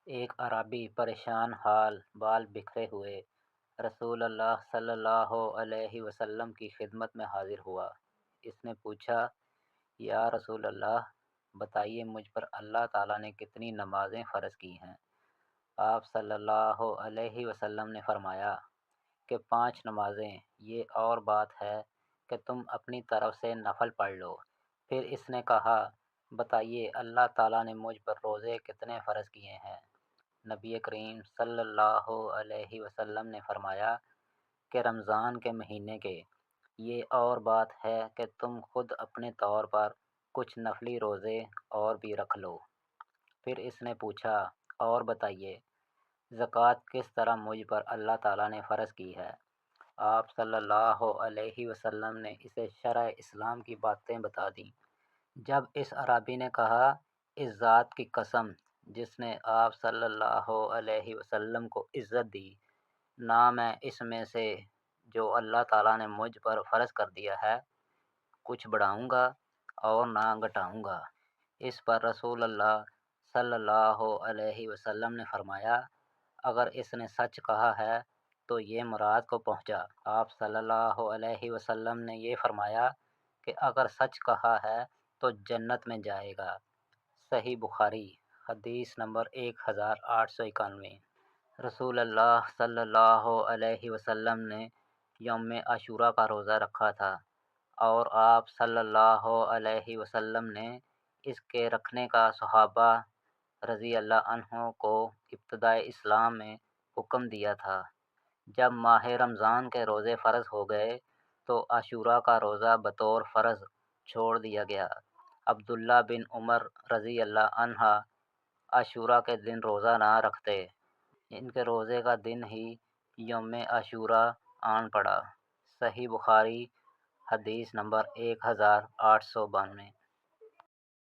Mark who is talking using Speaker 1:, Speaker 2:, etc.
Speaker 1: ایک عربی پریشان حال بال بکھرے ہوئے رسول اللہ صلی اللہ علیہ وسلم کی خدمت میں حاضر ہوا۔ اس نے پوچھا، یا رسول اللہ، بتائیے مجھ پر اللہ تعالیٰ نے کتنی نمازیں فرض کی ہیں؟ آپ صلی اللہ علیہ وسلم نے فرمایا کہ 5 نمازیں، یہ اور بات ہے کہ تم اپنی طرف سے نفل پڑھ لو۔ پھر اس نے کہا، بتائیے اللہ تعالیٰ نے مجھ پر روزے کتنے فرض کیے ہیں؟ نبی کریم صلی اللہ علیہ وسلم نے فرمایا کہ رمضان کے مہینے کے۔ یہ اور بات ہے کہ تم خود اپنے طور پر کچھ نفلی روزے اور بھی رکھ لو۔ پھر اس نے پوچھا، اور بتائیے زکوٰۃ کس طرح مجھ پر اللہ تعالیٰ نے فرض کی ہے؟ آپ صلی اللہ علیہ وسلم نے اسے شرع اسلام کی باتیں بتا دیں۔ جب اس عربی نے کہا، اس ذات کی قسم جس نے آپ صلی اللہ علیہ وسلم کو عزت دی، نہ میں اس میں سے جو اللہ تعالیٰ نے مجھ پر فرض کر دیا ہے کچھ بڑھاؤں گا اور نہ گھٹاؤں گا۔ اس پر رسول اللہ صلی اللہ علیہ وسلم نے فرمایا، اگر اس نے سچ کہا ہے تو یہ مراد کو پہنچا۔ آپ صلی اللہ علیہ وسلم نے یہ فرمایا کہ اگر سچ کہا ہے تو جنت میں جائے گا۔ صحیح بخاری، حدیث نمبر 1891۔ رسول اللہ صلی اللہ علیہ وسلم نے یوم عاشوراء کا روزہ رکھا تھا، اور آپ صلی اللہ علیہ وسلم نے اس کے رکھنے کا صحابہ رضی اللہ عنہ کو ابتدائے اسلام میں حکم دیا تھا۔ جب ماہ رمضان کے روزے فرض ہو گئے تو عاشوراء کا روزہ بطور فرض چھوڑ دیا گیا۔ عبداللہ بن عمر رضی اللہ عنہ عاشوراء کے دن روزہ نہ رکھتے، ان کے روزے کا دن ہی یوم عاشوراء آن پڑا۔ صحیح بخاری، حدیث نمبر 1892۔